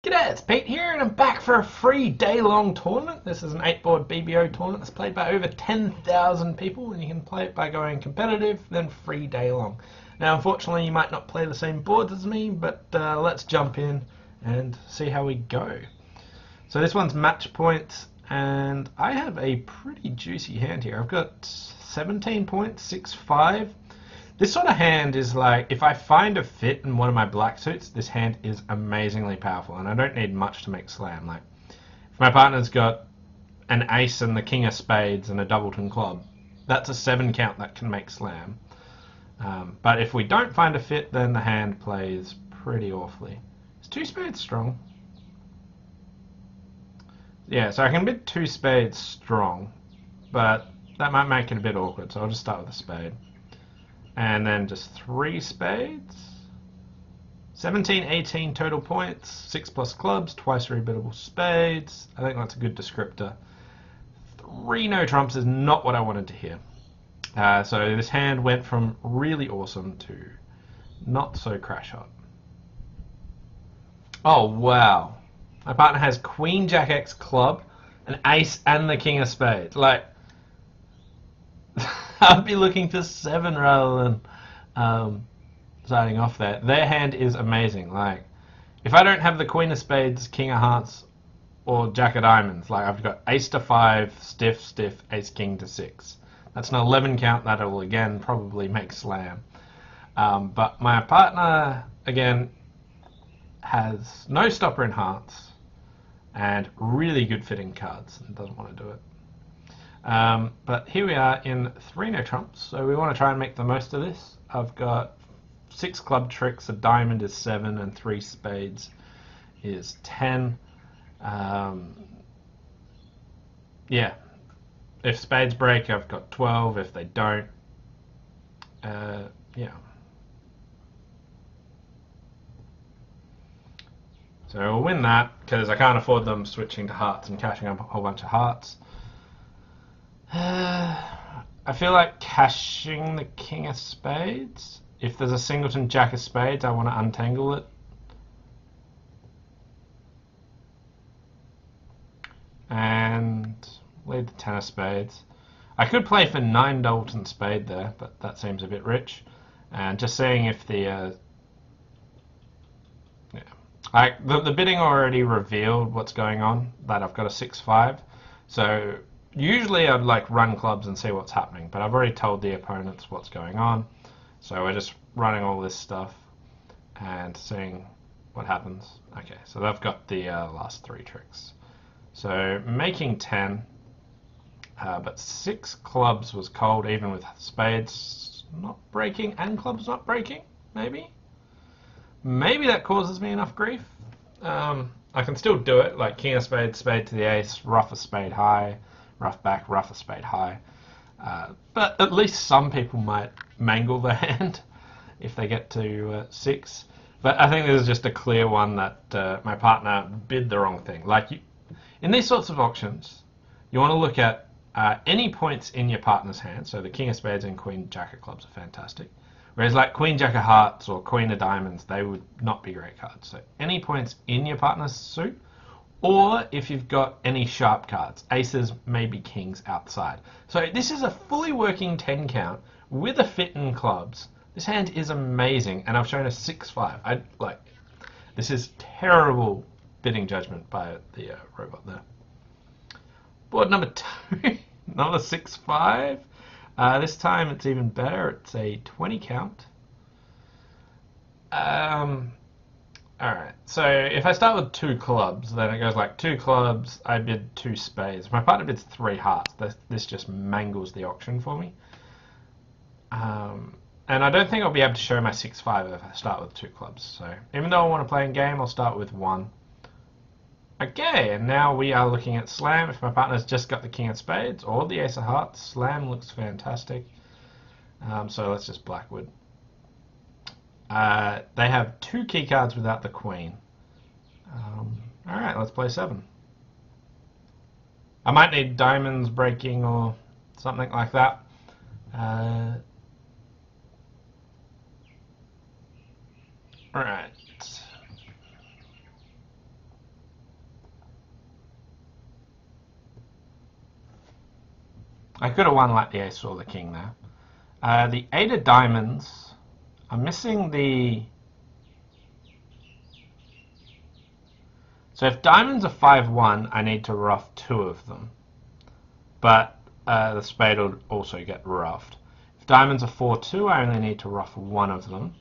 G'day, it's Pete here, and I'm back for a free day-long tournament. This is an 8-board BBO tournament that's played by over 10,000 people, and you can play it by going competitive, then free day-long. Now, unfortunately, you might not play the same boards as me, but let's jump in and see how we go. So this one's match points, and I have a pretty juicy hand here. I've got 17 points, 6-5. This sort of hand is like, if I find a fit in one of my black suits, this hand is amazingly powerful, and I don't need much to make slam. Like, if my partner's got an ace and the king of spades and a doubleton club, that's a 7 count that can make slam. But if we don't find a fit, then the hand plays pretty awfully. Is 2 spades strong? Yeah, so I can bid 2 spades strong, but that might make it a bit awkward, so I'll just start with a spade. And then just 3 spades. 17, 18 total points, 6 plus clubs, twice rebiddable spades. I think that's a good descriptor. 3 no trumps is not what I wanted to hear. So this hand went from really awesome to not so crash hot. Oh wow. My partner has Queen Jack X club, an ace and the king of spades. Like, I'd be looking for 7 rather than starting off there. Their hand is amazing. Like, if I don't have the queen of spades, king of hearts, or jack of diamonds, like I've got ace to 5, stiff, stiff, ace king to 6. That's an 11 count that will again probably make slam. But my partner again has no stopper in hearts and really good fitting cards and doesn't want to do it. But here we are in 3 no trumps, so we want to try and make the most of this. I've got 6 club tricks, a diamond is 7, and 3 spades is 10. Yeah, if spades break, I've got 12. If they don't, yeah. So we'll win that, because I can't afford them switching to hearts and cashing up a whole bunch of hearts. I feel like cashing the king of spades. If there's a singleton jack of spades, I want to untangle it. And leave the 10 of spades. I could play for 9 doubleton spade there, but that seems a bit rich. And just seeing if the the bidding already revealed what's going on, that I've got a 6-5. So usually I'd like run clubs and see what's happening, but I've already told the opponents what's going on, so we're just running all this stuff and seeing what happens. Okay, so they've got the last 3 tricks. So making 10, but 6 clubs was cold, even with spades not breaking and clubs not breaking, maybe? Maybe that causes me enough grief. I can still do it, like king of spades, spade to the ace, rough a spade high, rough back, rough a spade high. But at least some people might mangle the hand if they get to 6. But I think this is just a clear one that my partner bid the wrong thing. Like, in these sorts of auctions, you want to look at any points in your partner's hand. So the king of spades and queen jack of clubs are fantastic. Whereas like queen jack of hearts or queen of diamonds, they would not be great cards. So any points in your partner's suit, or if you've got any sharp cards, aces, maybe kings outside. So this is a fully working 10 count with a fit in clubs. This hand is amazing, and I've shown a 6-5. This is terrible bidding judgment by the robot there. Board number 2, another 6-5. This time it's even better. It's a 20 count. Alright, so if I start with 2 clubs, then it goes like 2 clubs, I bid 2 spades. My partner bids 3 hearts. This just mangles the auction for me. And I don't think I'll be able to show my 6-5 if I start with 2 clubs. So even though I want to play in game, I'll start with 1. Okay, and now we are looking at slam. If my partner's just got the king of spades or the ace of hearts, slam looks fantastic. So let's just blackwood. They have 2 key cards without the queen. Alright, let's play 7. I might need diamonds breaking or something like that. Alright. I could have won like the ace or the king there. The 8 of diamonds. I'm missing the... So if diamonds are 5-1, I need to ruff 2 of them. But the spade will also get ruffed. If diamonds are 4-2, I only need to ruff 1 of them.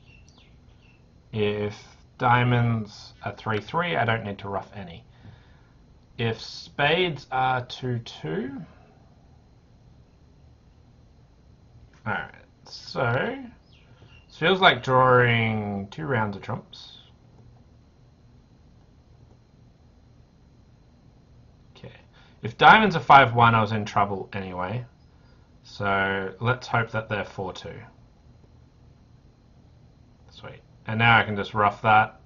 If diamonds are 3-3, I don't need to rough any. If spades are 2-2, alright, so it feels like drawing 2 rounds of trumps. Okay, if diamonds are 5-1, I was in trouble anyway. So let's hope that they're 4-2. Sweet. And now I can just rough that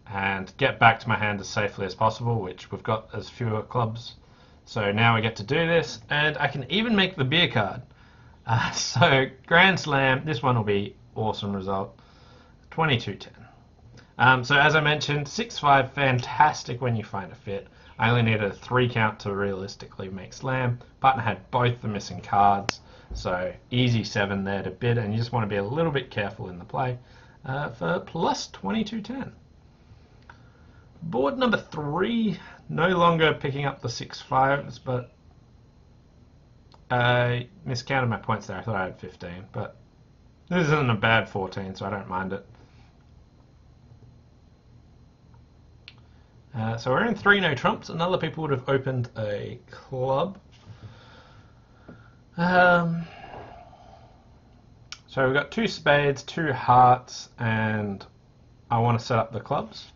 and get back to my hand as safely as possible, which we've got as fewer clubs. So now we get to do this, and I can even make the beer card. So Grand Slam, this one will be awesome result, 22-10. So as I mentioned, 6-5, fantastic when you find a fit. I only needed a 3 count to realistically make slam. Partner had both the missing cards, so easy 7 there to bid, and you just want to be a little bit careful in the play for plus 22-10. Board number 3, no longer picking up the 6-5s, but I miscounted my points there. I thought I had 15, but this isn't a bad 14, so I don't mind it. So we're in 3 no trumps, and other people would have opened a club. So we've got 2 spades, 2 hearts, and I want to set up the clubs.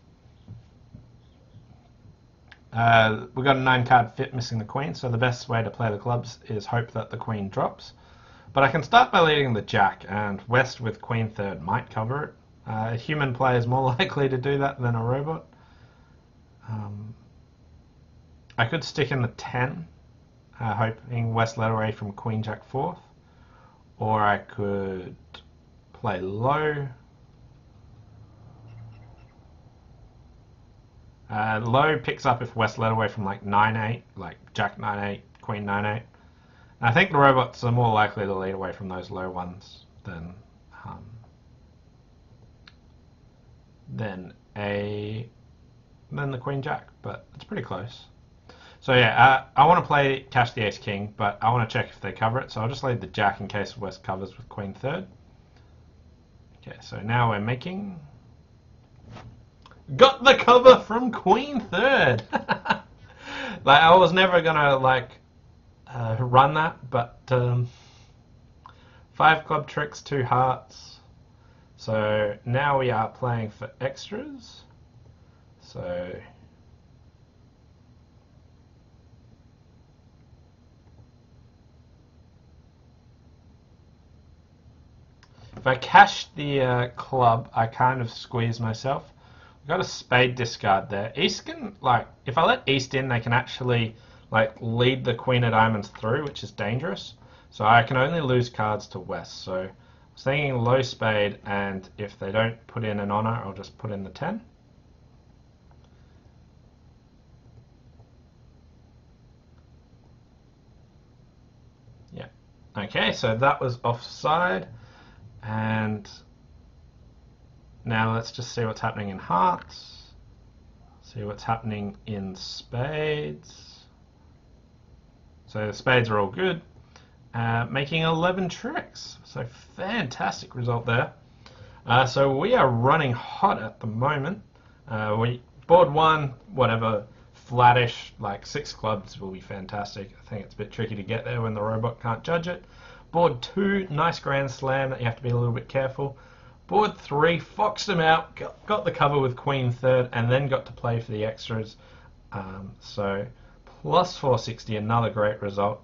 We've got a 9 card fit missing the queen, so the best way to play the clubs is hope that the queen drops. But I can start by leading the jack, and West with queen third might cover it. A human player is more likely to do that than a robot. I could stick in the 10, hoping West led away from queen jack fourth, or I could play low. Low picks up if West led away from like 9-8, like Jack 9-8, Queen 9-8. I think the robots are more likely to lead away from those low ones than the Queen Jack, but it's pretty close. So yeah, I want to play cash the Ace King, but I want to check if they cover it, so I'll just lead the Jack in case West covers with Queen third. Okay, so now we're making... Got the cover from Queen third. Like I was never gonna like run that, but 5 club tricks, 2 hearts. So now we are playing for extras. So if I cash the club, I kind of squeeze myself. Got a spade discard there. East can, like, if I let East in, they can actually, like, lead the Queen of Diamonds through, which is dangerous. So I can only lose cards to West. So I was thinking low spade, and if they don't put in an honor, I'll just put in the 10. Yeah. Okay, so that was offside. And... now let's just see what's happening in hearts, see what's happening in spades. So the spades are all good, making 11 tricks, so fantastic result there. So we are running hot at the moment. Board 1, whatever, flattish, like 6 clubs will be fantastic. I think it's a bit tricky to get there when the robot can't judge it. Board 2, nice Grand Slam that you have to be a little bit careful. Board 3, foxed him out, got the cover with Queen third, and then got to play for the extras. So plus 460, another great result.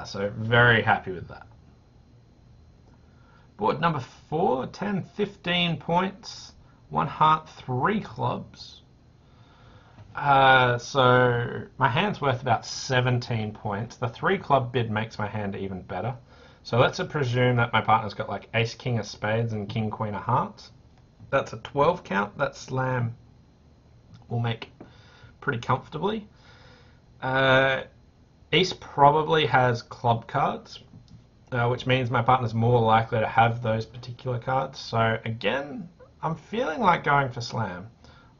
So very happy with that. Board number 4, 10, 15 points, 1 heart, 3 clubs. So my hand's worth about 17 points. The 3 club bid makes my hand even better. So let's presume that my partner's got like Ace King of Spades and King Queen of Hearts. That's a 12 count. That slam will make pretty comfortably. East probably has club cards, which means my partner's more likely to have those particular cards. So again, I'm feeling like going for slam.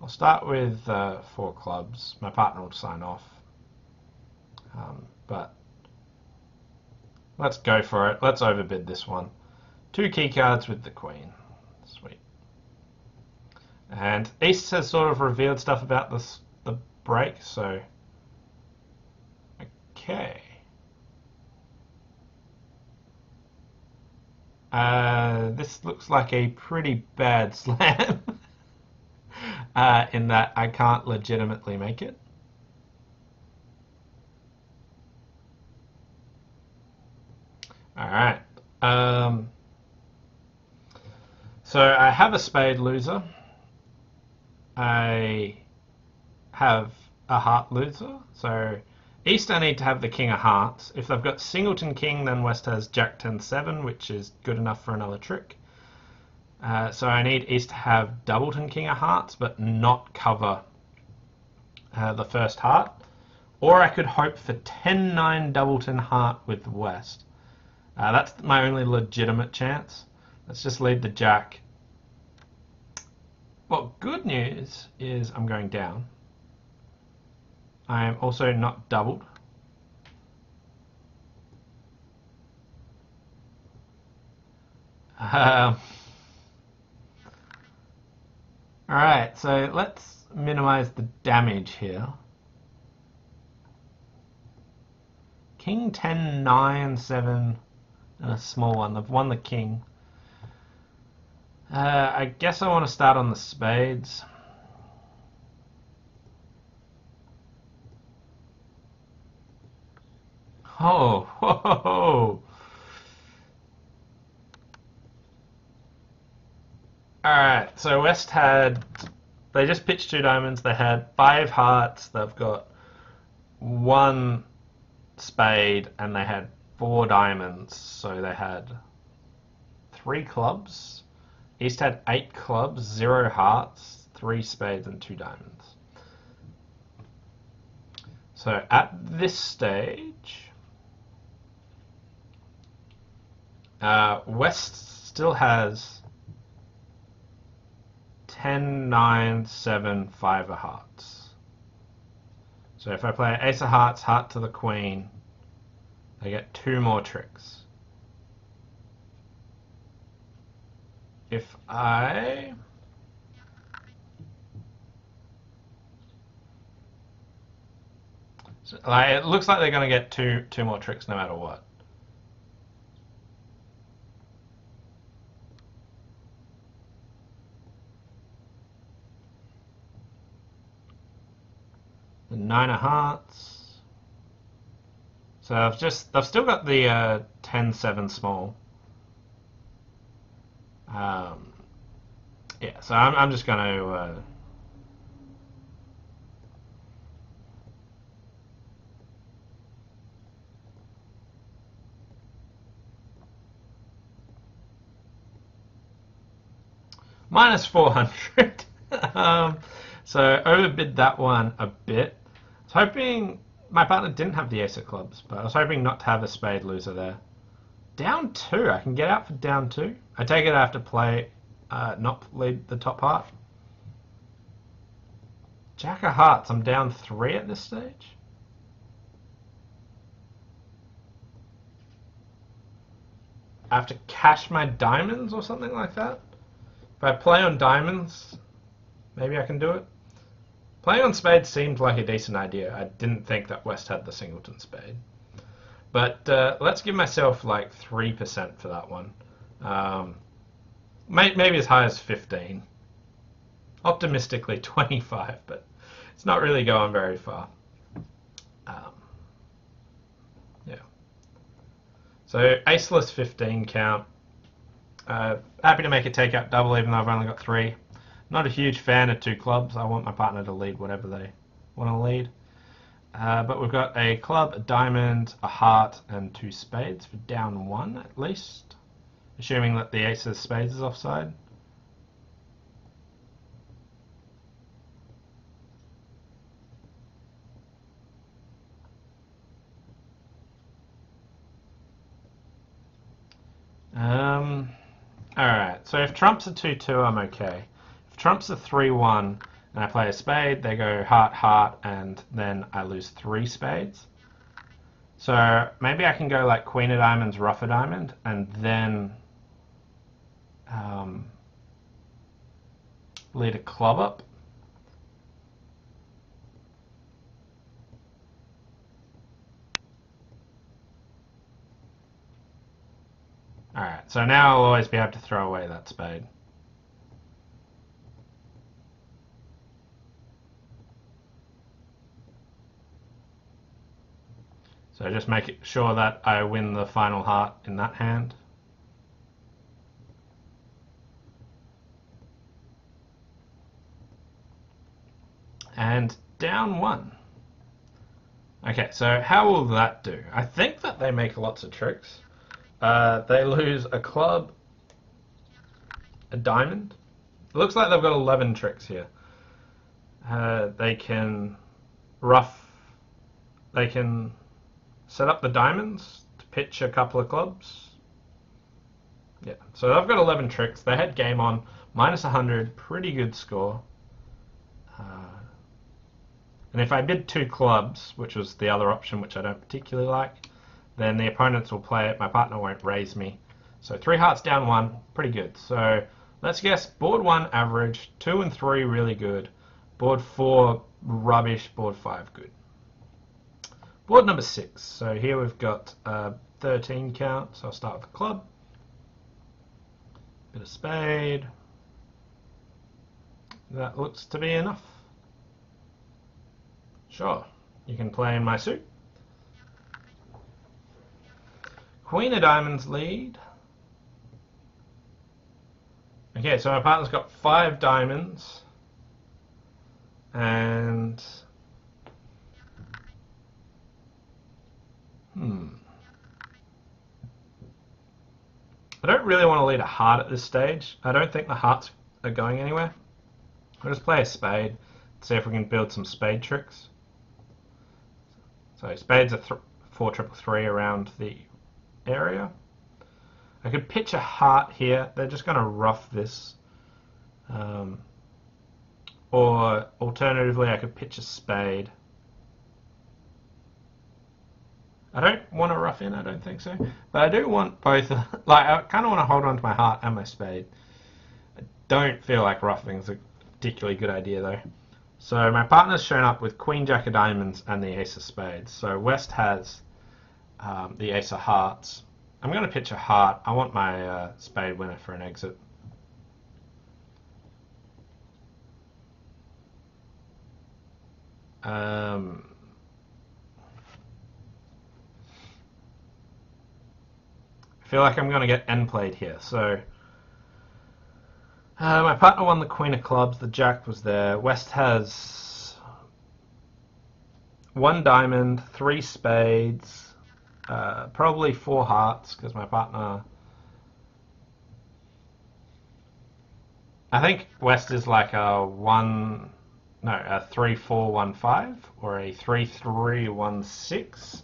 I'll start with 4 clubs. My partner will sign off. But let's go for it. Let's overbid this one. 2 key cards with the queen. Sweet. And East has sort of revealed stuff about the break, so okay. This looks like a pretty bad slam in that I can't legitimately make it. Alright. So I have a spade loser. I have a heart loser. So East I need to have the king of hearts. If they've got singleton king, then West has jack 10-7, which is good enough for another trick. So I need East to have doubleton king of hearts, but not cover the first heart. Or I could hope for 10-9 doubleton heart with West. That's my only legitimate chance. Let's just lead the jack. Well, good news is I'm going down. I am also not doubled. Alright, so let's minimize the damage here. King 10-9-7 and a small one. They've won the king. I guess I want to start on the spades. Oh, ho, ho, ho. Alright, so West had, they just pitched 2 diamonds, they had 5 hearts, they've got 1 spade, and they had 4 diamonds, so they had 3 clubs. East had 8 clubs, 0 hearts, 3 spades, and 2 diamonds. So at this stage, West still has 10-9-7 5 of hearts. So if I play ace of hearts, heart to the queen, I get 2 more tricks. If I it looks like they're going to get two more tricks no matter what. The 9 of hearts. So I've still got the 10-7 small. Yeah, so I'm just going to minus 400. So overbid that one a bit. I was hoping my partner didn't have the ace of clubs, but I was hoping not to have a spade loser there. Down 2. I can get out for down 2. I take it I have to play, not lead the top heart. Jack of hearts. I'm down 3 at this stage. I have to cash my diamonds or something like that. If I play on diamonds, maybe I can do it. Playing on spades seemed like a decent idea. I didn't think that West had the singleton spade. But let's give myself like 3% for that one. Maybe as high as 15. Optimistically 25, but it's not really going very far. Yeah. So aceless 15 count. Happy to make a takeout double even though I've only got 3. Not a huge fan of 2 clubs. I want my partner to lead whatever they want to lead. But we've got a club, a diamond, a heart, and 2 spades for down 1 at least. Assuming that the ace of spades is offside. Alright, so if trumps are 2-2, I'm okay. If trumps are 3-1 and I play a spade, they go heart, heart, and then I lose 3 spades. So maybe I can go like queen of diamonds, rough of diamond, and then lead a club up. Alright, so now I'll always be able to throw away that spade. So just make sure that I win the final heart in that hand. And down 1. Okay, so how will that do? I think that they make lots of tricks. They lose a club, a diamond. It looks like they've got 11 tricks here. They can set up the diamonds to pitch a couple of clubs. Yeah, so I've got 11 tricks. They had game on, minus 100, pretty good score. And if I bid 2 clubs, which was the other option, which I don't particularly like, then the opponents will play it. My partner won't raise me. So 3 hearts down 1, pretty good. So let's guess board 1 average, 2 and 3 really good, board 4 rubbish, board 5 good. Board number 6. So here we've got 13 count. So I'll start with the club. Bit of spade. That looks to be enough. Sure, you can play in my suit. Queen of diamonds lead. Okay, so my partner's got 5 diamonds. And I don't really want to lead a heart at this stage. I don't think the hearts are going anywhere. I'll just play a spade, see if we can build some spade tricks. So spades are 4-3-3 around the area. I could pitch a heart here. They're just going to rough this. Or alternatively, I could pitch a spade. I don't want to rough in, I don't think so. But I do want both. Like, I kind of want to hold on to my heart and my spade. I don't feel like roughing is a particularly good idea, though. So my partner's shown up with Queen Jack of diamonds and the Ace of spades. So West has the Ace of hearts. I'm going to pitch a heart. I want my spade winner for an exit. I feel like I'm going to get end played here. So my partner won the Queen of clubs. The Jack was there. West has 1 diamond, 3 spades, probably 4 hearts because my partner. I think West is like a 3-4-1-5 or a 3-3-1-6.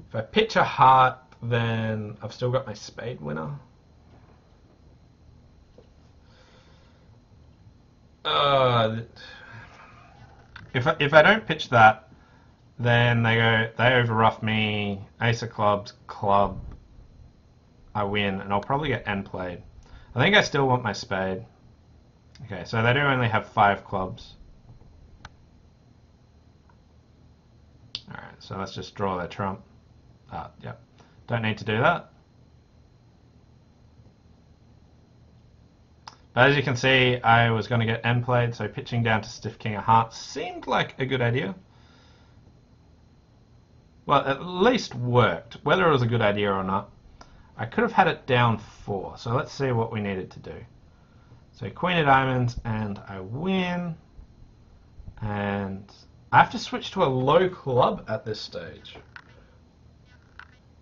If I pitch a heart, then I've still got my spade winner. If I don't pitch that, then they overruff me. Ace of clubs, club. I win, and I'll probably get end played. I think I still want my spade. Okay, so they do only have 5 clubs. Alright, so let's just draw their trump. Yep. Don't need to do that. But as you can see, I was going to get end played, so pitching down to stiff king of hearts seemed like a good idea. Well, at least worked. Whether it was a good idea or not, I could have had it down 4. So let's see what we needed to do. So Queen of diamonds, and I win. And I have to switch to a low club at this stage.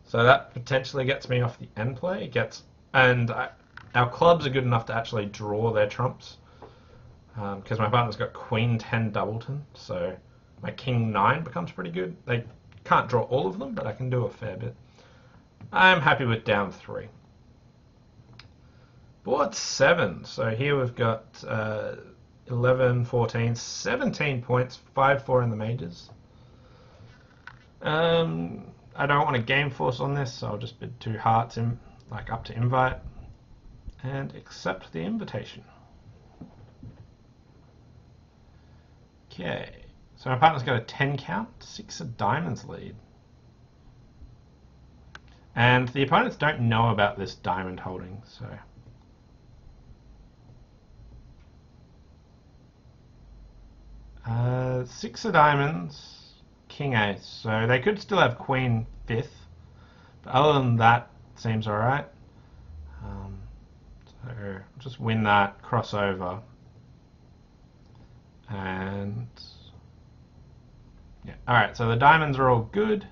So that potentially gets me off the end play. Our clubs are good enough to actually draw their trumps. Because my partner's got Queen 10 doubleton. So my King 9 becomes pretty good. They can't draw all of them, but I can do a fair bit. I'm happy with down 3. Board 7. So here we've got 11, 14, 17 points, 5-4 in the majors. I don't want to game force on this, so I'll just bid 2 hearts in, like up to invite, and accept the invitation. Okay, so my partner's got a 10 count, 6 of diamonds lead. And the opponents don't know about this diamond holding, so... 6 of diamonds, king ace, so they could still have queen 5th, but other than that, seems alright. So just win that, cross over, and yeah, alright, so the diamonds are all good,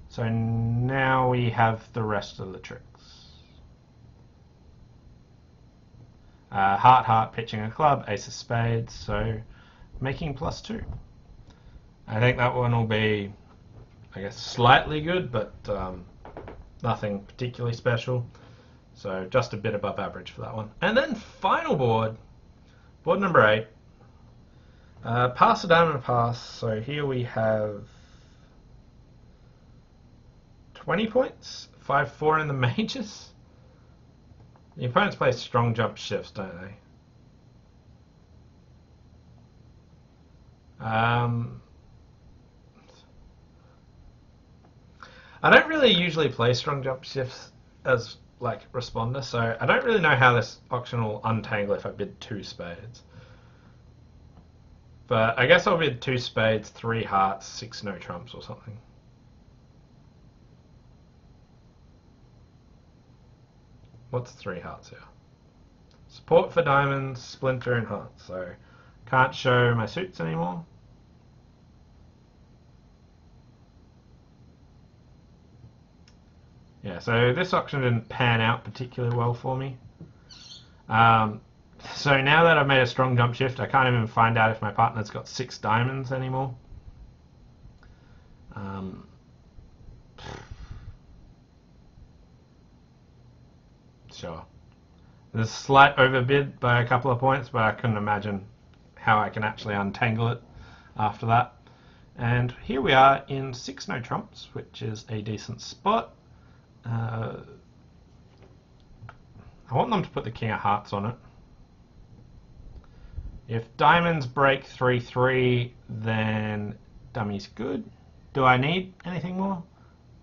so now we have the rest of the tricks. Heart, heart, pitching a club, ace of spades, so making +2. I think that one will be, I guess, slightly good, but nothing particularly special. So just a bit above average for that one. And then final board, board number 8. Pass a diamond, a pass. So here we have 20 points, 5-4 in the majors. The opponents play strong jump shifts, don't they? I don't really usually play strong jump shifts as like responder, so I don't really know how this auction will untangle if I bid 2 spades. But I guess I'll bid 2 spades, 3 hearts, 6 no trumps or something. What's 3 hearts here? Support for diamonds, splinter and hearts, so can't show my suits anymore. Yeah, so this auction didn't pan out particularly well for me. So now that I've made a strong jump shift, I can't even find out if my partner's got 6 diamonds anymore. Sure. There's a slight overbid by a couple of points, but I couldn't imagine how I can actually untangle it after that. And here we are in 6 no trumps, which is a decent spot. I want them to put the king of hearts on it. If diamonds break 3-3, then dummy's good. Do I need anything more?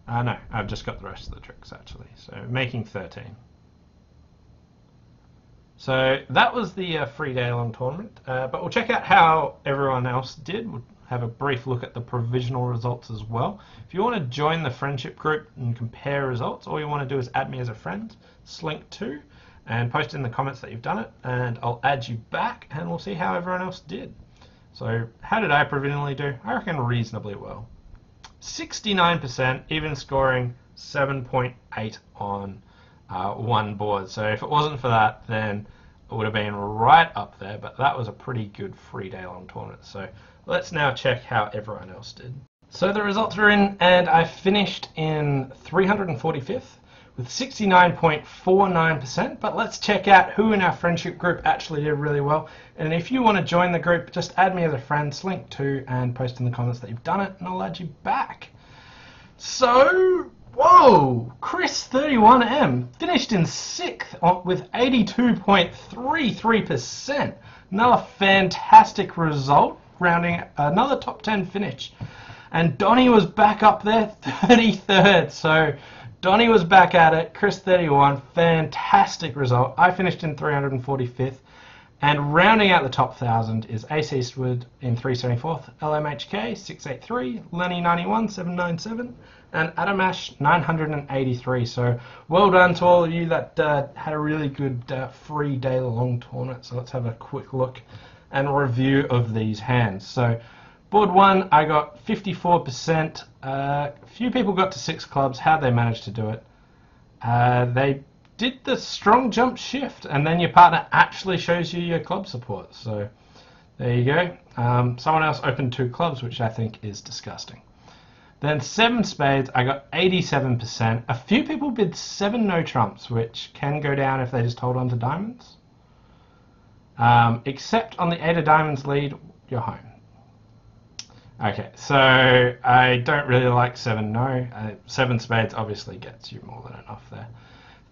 No, I've just got the rest of the tricks actually. So making 13. So that was the free day long tournament, but we'll check out how everyone else did. We'll have a brief look at the provisional results as well. If you want to join the friendship group and compare results, all you want to do is add me as a friend, slink2, and post in the comments that you've done it, and I'll add you back, and we'll see how everyone else did. So how did I provisionally do? I reckon reasonably well. 69%, even scoring 7.8 on one board. So if it wasn't for that, then it would have been right up there, but that was a pretty good 3 day long tournament. So let's now check how everyone else did. So the results are in, and I finished in 345th with 69.49%, but let's check out who in our friendship group actually did really well. And if you want to join the group, just add me as a friend, slink2, and post in the comments that you've done it, and I'll add you back. So, whoa, Chris31M finished in 6th with 82.33%. Another fantastic result, rounding another top 10 finish. And Donnie was back up there, 33rd. So Donnie was back at it, Chris31, fantastic result. I finished in 345th. And rounding out the top 1,000 is Ace Eastwood in 374th, LMHK 683, Lenny 91, 797, and Adamash 983. So well done to all of you that had a really good 3 day long tournament. So let's have a quick look and review of these hands. So board 1, I got 54%. A few people got to 6 clubs. How'd they manage to do it? They did the strong jump shift, and then your partner actually shows you your club support. So there you go. Someone else opened 2 clubs, which I think is disgusting. Then 7 spades, I got 87%. A few people bid 7 no trumps, which can go down if they just hold on to diamonds. Except on the 8 of diamonds lead, you're home. Okay, so I don't really like 7 no. 7 spades obviously gets you more than enough there.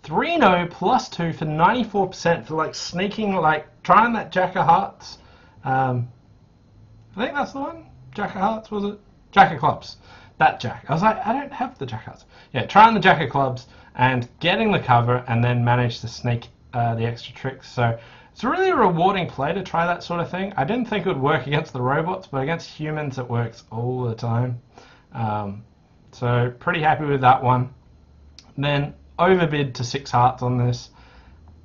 3 no plus 2 for 94% for like sneaking, like trying that jack of hearts. I think that's the one. Jack of hearts, was it? Jack of clubs. That jack. I was like, I don't have the jack of hearts. Yeah, trying the jack of clubs and getting the cover and then manage to sneak the extra tricks. So it's really a rewarding play to try that sort of thing. I didn't think it would work against the robots, but against humans it works all the time. So pretty happy with that one. Then overbid to 6 hearts on this.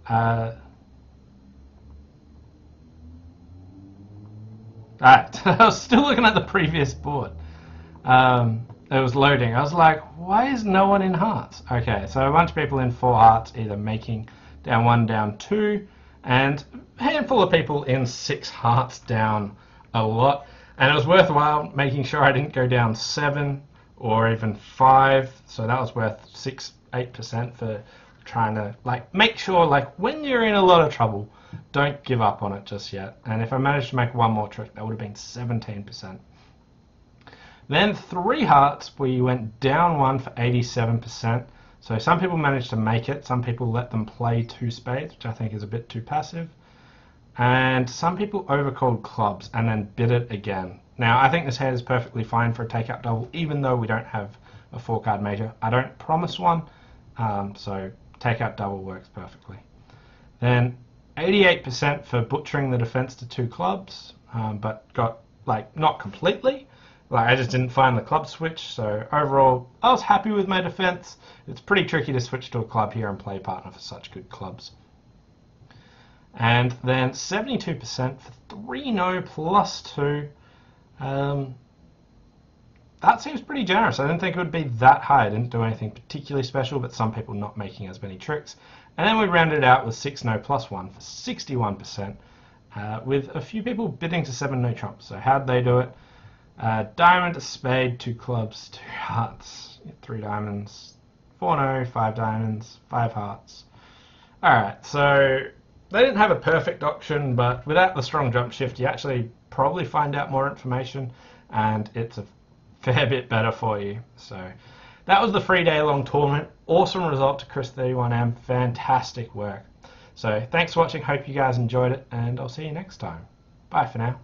Alright, I was still looking at the previous board. It was loading. I was like, why is no one in hearts? Okay, so a bunch of people in 4 hearts, either making down 1, down 2, and a handful of people in 6 hearts down a lot. And it was worthwhile making sure I didn't go down 7 or even 5. So that was worth 8% for trying to like make sure like when you're in a lot of trouble, don't give up on it just yet. And if I managed to make one more trick, that would have been 17%. Then 3 hearts, we went down 1 for 87%. So some people managed to make it, some people let them play 2 spades, which I think is a bit too passive. And some people overcalled clubs and then bid it again. Now I think this hand is perfectly fine for a takeout double, even though we don't have a 4-card major. I don't promise one, so takeout double works perfectly. Then 88% for butchering the defense to 2 clubs, but got like not completely. Like I just didn't find the club switch, so overall I was happy with my defense. It's pretty tricky to switch to a club here and play partner for such good clubs. And then 72% for 3 no plus 2. That seems pretty generous. I didn't think it would be that high. I didn't do anything particularly special, but some people not making as many tricks. And then we rounded it out with 6 no plus 1 for 61%, with a few people bidding to 7 no trumps. So how'd they do it? Diamond, a spade, 2 clubs, 2 hearts, 3 diamonds, 4 no, 5 diamonds, 5 hearts. Alright, so they didn't have a perfect option, but without the strong jump shift, you actually probably find out more information, and it's a fair bit better for you. So that was the 3-day-long tournament. Awesome result to Chris31M. Fantastic work. So thanks for watching. Hope you guys enjoyed it, and I'll see you next time. Bye for now.